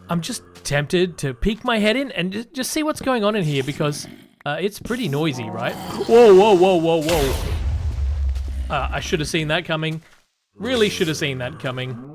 I'm just tempted to peek my head in and just see what's going on in here because it's pretty noisy, right? Whoa, whoa, whoa, whoa, whoa. I should have seen that coming. Really should have seen that coming.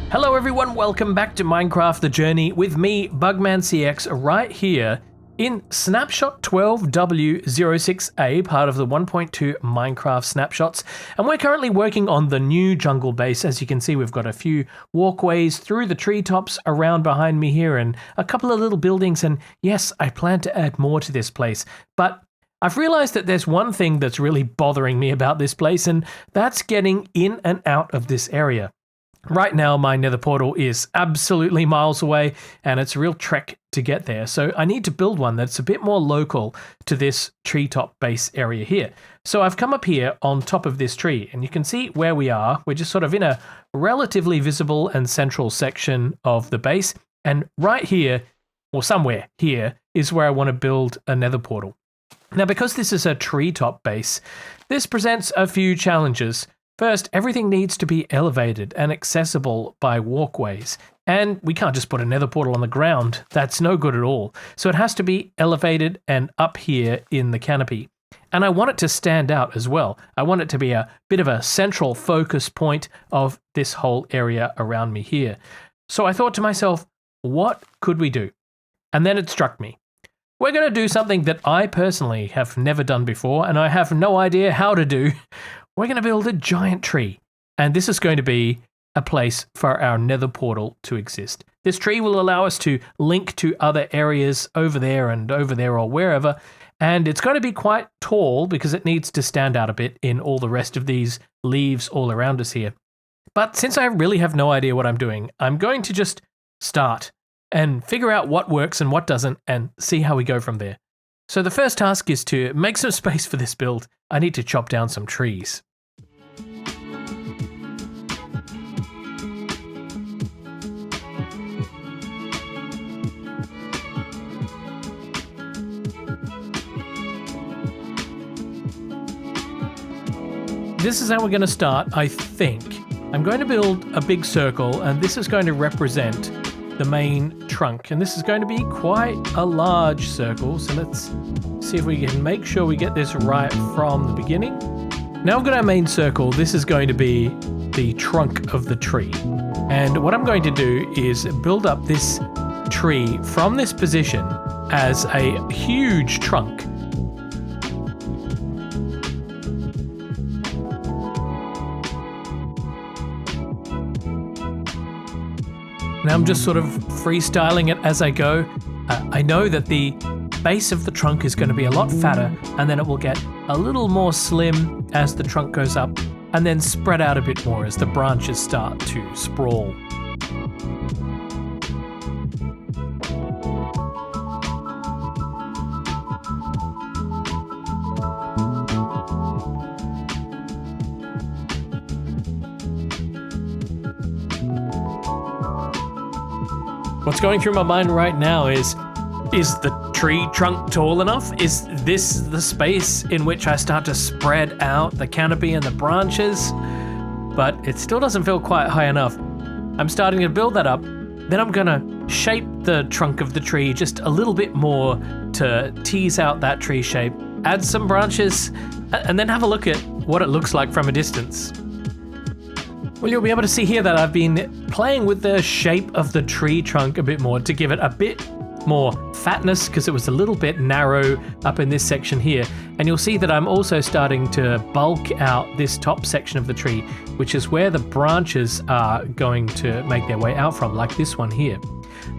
Hello everyone, welcome back to Minecraft The Journey with me, BugmanCX, right here in Snapshot 12W06A, part of the 1.2 Minecraft snapshots. And we're currently working on the new jungle base. As you can see, we've got a few walkways through the treetops around behind me here and a couple of little buildings. And yes, I plan to add more to this place, but I've realized that there's one thing that's really bothering me about this place, and that's getting in and out of this area. Right now, my nether portal is absolutely miles away, and it's a real trek to get there. So I need to build one that's a bit more local to this treetop base area here. So I've come up here on top of this tree, and you can see where we are. We're just sort of in a relatively visible and central section of the base. And right here, or somewhere here, is where I want to build a nether portal. Now, because this is a treetop base, this presents a few challenges. First, everything needs to be elevated and accessible by walkways, and we can't just put a nether portal on the ground. That's no good at all. So it has to be elevated and up here in the canopy. And I want it to stand out as well. I want it to be a bit of a central focus point of this whole area around me here. So I thought to myself, what could we do? And then it struck me. We're going to do something that I personally have never done before, and I have no idea how to do. We're going to build a giant tree, and this is going to be a place for our nether portal to exist. This tree will allow us to link to other areas over there and over there or wherever, and it's going to be quite tall because it needs to stand out a bit in all the rest of these leaves all around us here. But since I really have no idea what I'm doing, I'm going to just start and figure out what works and what doesn't and see how we go from there. So the first task is to make some space for this build. I need to chop down some trees. This is how we're going to start, I think. I'm going to build a big circle, and this is going to represent the main trunk. And this is going to be quite a large circle, so let's see if we can make sure we get this right from the beginning. Now we've got our main circle. This is going to be the trunk of the tree. And what I'm going to do is build up this tree from this position as a huge trunk. Now I'm just sort of freestyling it as I go. I know that the base of the trunk is going to be a lot fatter, and then it will get a little more slim as the trunk goes up, and then spread out a bit more as the branches start to sprawl. What's going through my mind right now is the tree trunk tall enough? Is this the space in which I start to spread out the canopy and the branches? But it still doesn't feel quite high enough. I'm starting to build that up. Then I'm gonna shape the trunk of the tree just a little bit more to tease out that tree shape, add some branches, and then have a look at what it looks like from a distance. Well, you'll be able to see here that I've been playing with the shape of the tree trunk a bit more to give it a bit more fatness because it was a little bit narrow up in this section here. And you'll see that I'm also starting to bulk out this top section of the tree, which is where the branches are going to make their way out from, like this one here.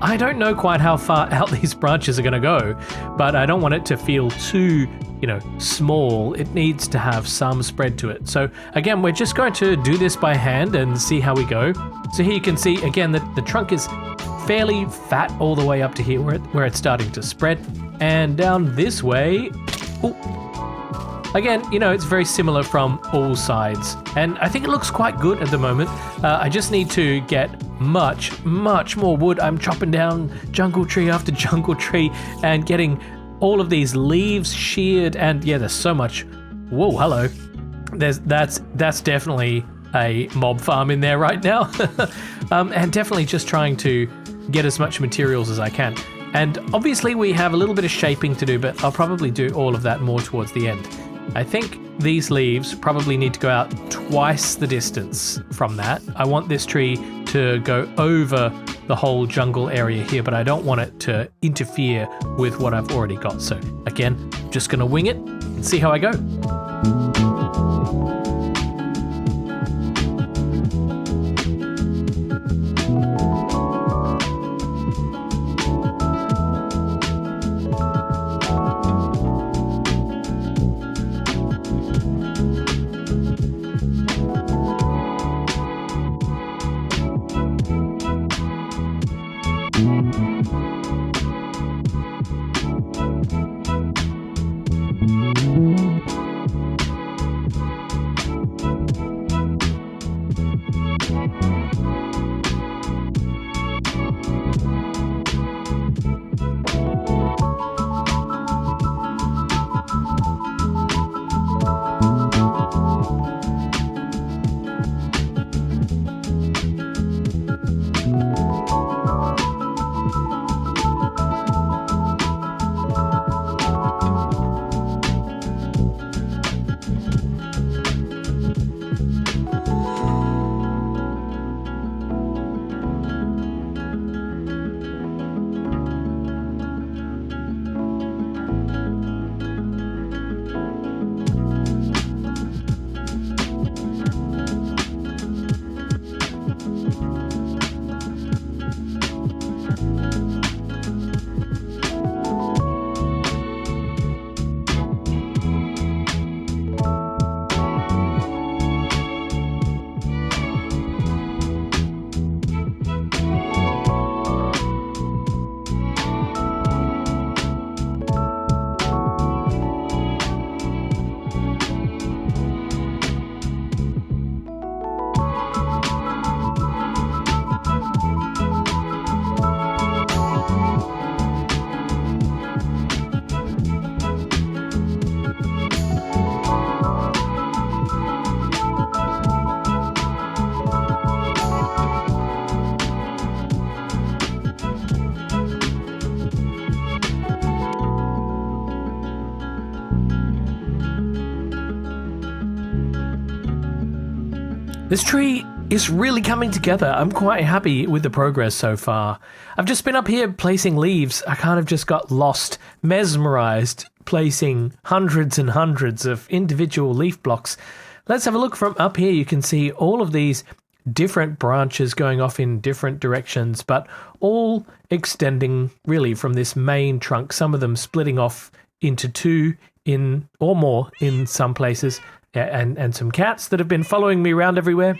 I don't know quite how far out these branches are going to go, but I don't want it to feel too, small. It needs to have some spread to it. So again, we're just going to do this by hand and see how we go. So here you can see again that the trunk is fairly fat all the way up to here where it's starting to spread, and down this way. Ooh. Again, it's very similar from all sides, and I think it looks quite good at the moment. I just need to get much more wood. I'm chopping down jungle tree after jungle tree and getting all of these leaves sheared, and yeah, there's so much. Whoa, hello. That's definitely a mob farm in there right now. And definitely just trying to get as much materials as I can. And obviously we have a little bit of shaping to do, but I'll probably do all of that more towards the end. I think these leaves probably need to go out twice the distance from that. I want this tree to go over the whole jungle area here, but I don't want it to interfere with what I've already got. So again, just gonna wing it and see how I go. This tree is really coming together. I'm quite happy with the progress so far. I've just been up here placing leaves. I kind of just got lost, mesmerized, placing hundreds and hundreds of individual leaf blocks. Let's have a look from up here. You can see all of these different branches going off in different directions, but all extending really from this main trunk, some of them splitting off into two in or more in some places. And some cats that have been following me around everywhere.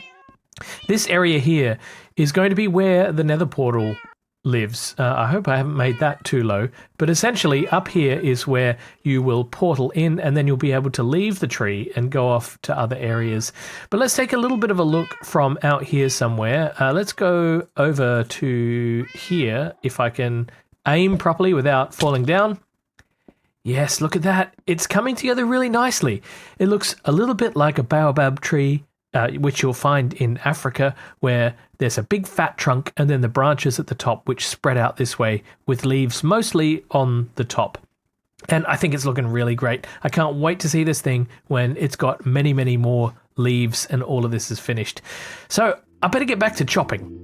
This area here is going to be where the nether portal lives. I hope I haven't made that too low, but essentially up here is where you will portal in, and then you'll be able to leave the tree and go off to other areas. But let's take a little bit of a look from out here somewhere. Let's go over to here, if I can aim properly without falling down. Yes, look at that. It's coming together really nicely. It looks a little bit like a baobab tree, which you'll find in Africa, where there's a big fat trunk and then the branches at the top, which spread out this way with leaves mostly on the top. And I think it's looking really great. I can't wait to see this thing when it's got many, many more leaves and all of this is finished. So I better get back to chopping.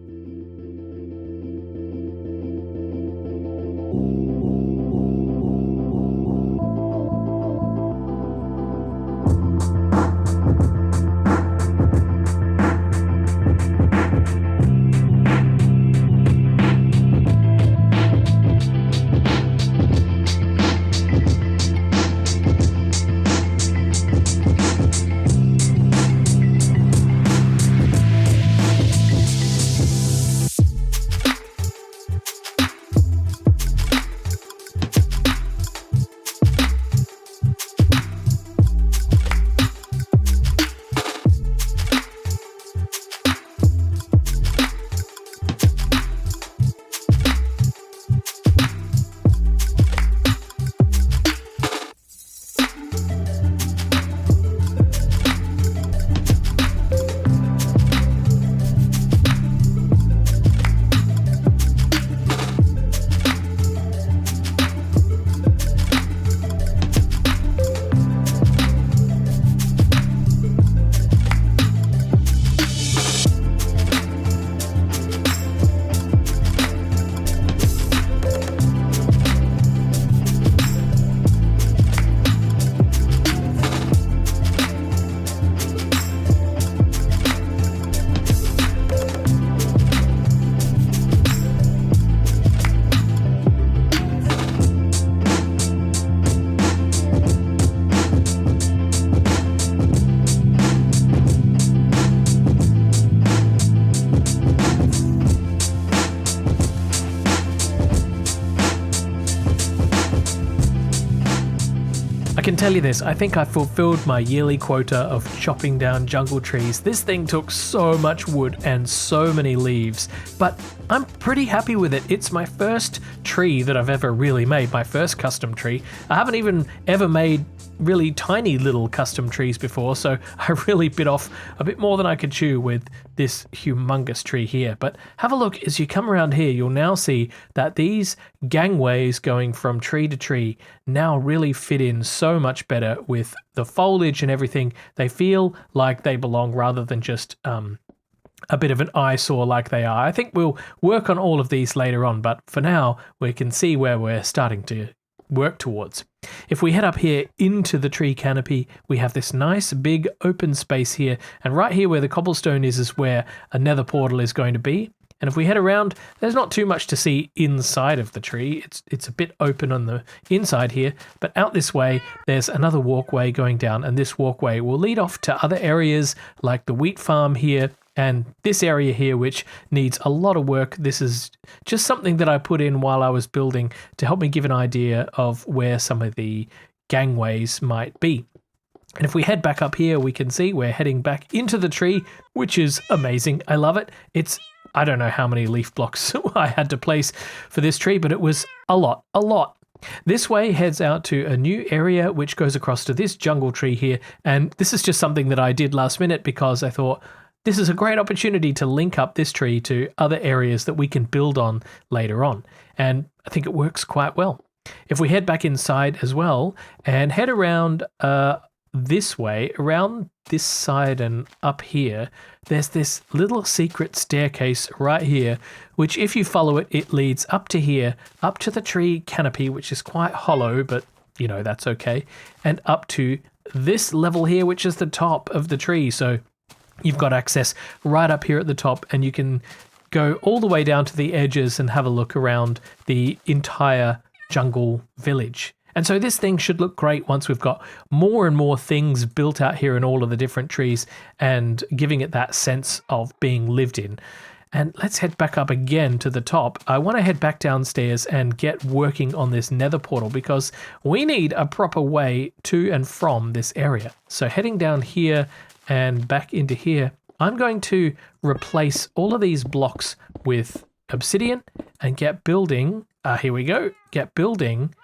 can tell you this, I think I fulfilled my yearly quota of chopping down jungle trees. This thing took so much wood and so many leaves, but I'm pretty happy with it. It's my first tree that I've ever really made, my first custom tree. I haven't even ever made really tiny little custom trees before, so I really bit off a bit more than I could chew with this humongous tree here. But have a look, as you come around here, you'll now see that these gangways going from tree to tree now really fit in so much better with the foliage and everything. They feel like they belong rather than just a bit of an eyesore like they are. I think we'll work on all of these later on, but for now we can see where we're starting to work towards. If we head up here into the tree canopy, we have this nice big open space here, and right here where the cobblestone is where a nether portal is going to be. And if we head around, there's not too much to see inside of the tree. It's a bit open on the inside here, but out this way there's another walkway going down, and this walkway will lead off to other areas like the wheat farm here and this area here, which needs a lot of work. This is just something that I put in while I was building to help me give an idea of where some of the gangways might be. And if we head back up here, we can see we're heading back into the tree, which is amazing. I love it. I don't know how many leaf blocks I had to place for this tree, but it was a lot. This way heads out to a new area, which goes across to this jungle tree here. And this is just something that I did last minute because I thought, this is a great opportunity to link up this tree to other areas that we can build on later on. And I think it works quite well. If we head back inside as well and head around this way, around this side and up here, there's this little secret staircase right here, which if you follow it, it leads up to here, up to the tree canopy, which is quite hollow, but you know, that's okay. And up to this level here, which is the top of the tree. So you've got access right up here at the top, and you can go all the way down to the edges and have a look around the entire jungle village. And so this thing should look great once we've got more and more things built out here in all of the different trees and giving it that sense of being lived in. And let's head back up again to the top. I want to head back downstairs and get working on this nether portal because we need a proper way to and from this area. So heading down here and back into here, I'm going to replace all of these blocks with obsidian and get building, here we go, get building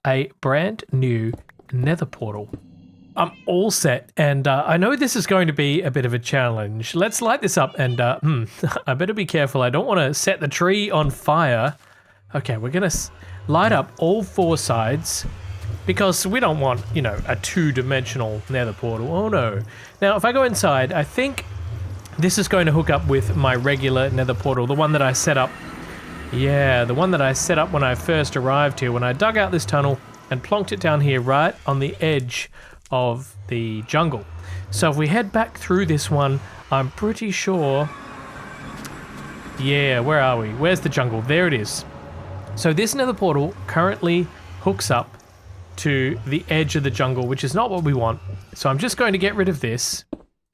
a brand new nether portal. I'm all set, and I know this is going to be a bit of a challenge. Let's light this up, and I better be careful. I don't want to set the tree on fire. Okay, we're going to light up all four sides, because we don't want, you know, a two-dimensional nether portal. Oh no. Now, if I go inside, I think this is going to hook up with my regular nether portal, the one that I set up. Yeah, the one that I set up when I first arrived here, when I dug out this tunnel and plonked it down here right on the edge of the jungle. So if we head back through this one, I'm pretty sure... Yeah, where are we? Where's the jungle? There it is. So this nether portal currently hooks up to the edge of the jungle, which is not what we want. So I'm just going to get rid of this.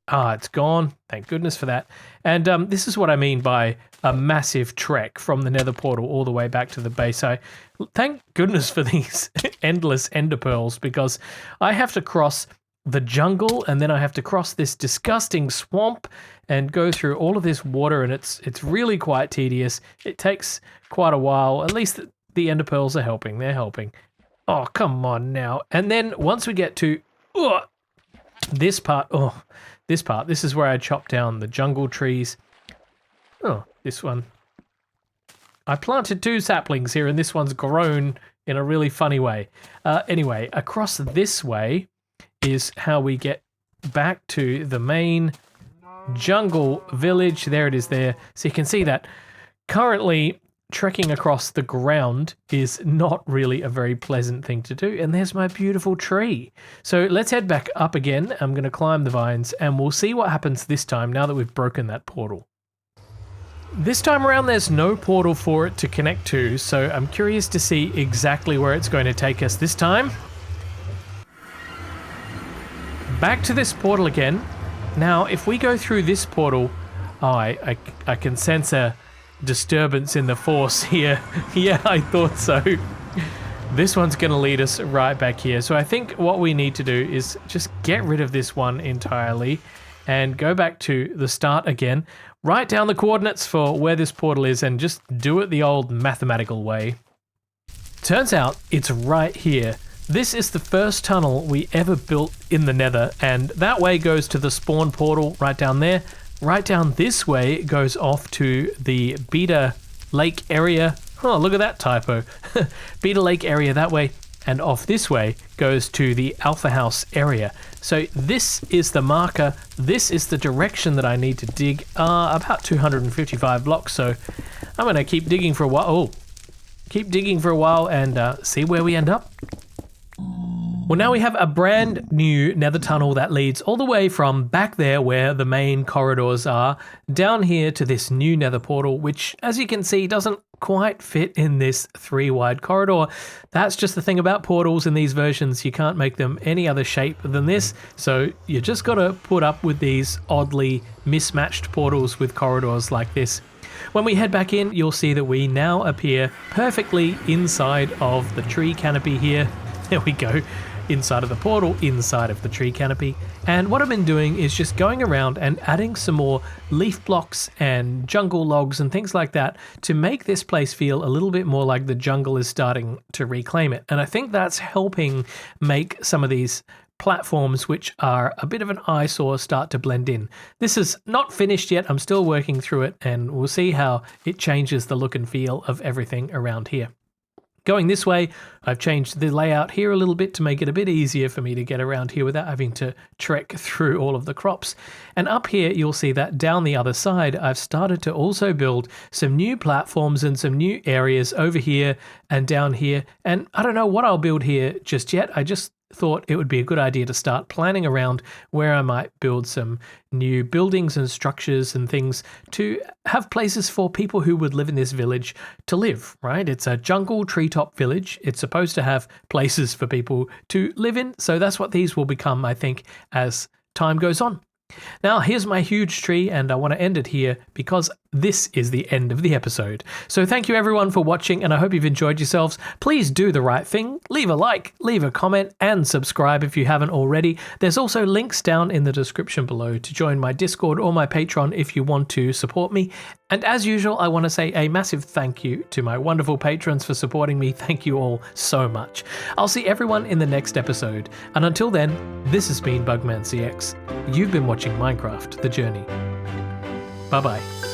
Ah, it's gone. Thank goodness for that. And this is what I mean by a massive trek from the nether portal all the way back to the base. Thank goodness for these endless ender pearls, because I have to cross the jungle and then I have to cross this disgusting swamp and go through all of this water, and it's really quite tedious. It takes quite a while. At least the ender pearls are helping. They're helping. Oh, come on now. And then once we get to this part, this is where I chop down the jungle trees. Oh, this one. I planted 2 saplings here, and this one's grown in a really funny way. Anyway, across this way is how we get back to the main jungle village. There it is there. So you can see that currently trekking across the ground is not really a very pleasant thing to do. And there's my beautiful tree. So let's head back up again. I'm going to climb the vines and we'll see what happens this time now that we've broken that portal. This time around there's no portal for it to connect to, so I'm curious to see exactly where it's going to take us this time. Back to this portal again. Now if we go through this portal, I can sense a disturbance in the force here. Yeah, I thought so. This one's going to lead us right back here. So I think what we need to do is just get rid of this one entirely and go back to the start again. Write down the coordinates for where this portal is and just do it the old mathematical way. Turns out it's right here. This is the first tunnel we ever built in the nether, and that way goes to the spawn portal right down there. Right down this way goes off to the Beta Lake area. Oh, look at that typo. Beta Lake area that way, and off this way goes to the Alpha House area. So this is the marker. This is the direction that I need to dig. About 255 blocks. So I'm going to keep digging for a while. Oh, keep digging for a while and see where we end up. Well, now we have a brand new nether tunnel that leads all the way from back there where the main corridors are, down here to this new nether portal, which, as you can see, doesn't quite fit in this 3-wide corridor. That's just the thing about portals in these versions. You can't make them any other shape than this, so you just got to put up with these oddly mismatched portals with corridors like this. When we head back in, you'll see that we now appear perfectly inside of the tree canopy here. There we go. Inside of the portal, inside of the tree canopy. And what I've been doing is just going around and adding some more leaf blocks and jungle logs and things like that to make this place feel a little bit more like the jungle is starting to reclaim it. And I think that's helping make some of these platforms, which are a bit of an eyesore, start to blend in. This is not finished yet. I'm still working through it, and we'll see how it changes the look and feel of everything around here. Going this way, I've changed the layout here a little bit to make it a bit easier for me to get around here without having to trek through all of the crops. And up here, you'll see that down the other side, I've started to also build some new platforms and some new areas over here and down here. And I don't know what I'll build here just yet. I just thought it would be a good idea to start planning around where I might build some new buildings and structures and things to have places for people who would live in this village to live, right? It's a jungle treetop village. It's supposed to have places for people to live in. So that's what these will become, I think, as time goes on. Now, here's my huge tree, and I want to end it here because this is the end of the episode. So thank you everyone for watching, and I hope you've enjoyed yourselves. Please do the right thing. Leave a like, leave a comment, and subscribe if you haven't already. There's also links down in the description below to join my Discord or my Patreon if you want to support me. And as usual, I want to say a massive thank you to my wonderful patrons for supporting me. Thank you all so much. I'll see everyone in the next episode. And until then, this has been BugmanCX. You've been watching Minecraft: The Journey. Bye-bye.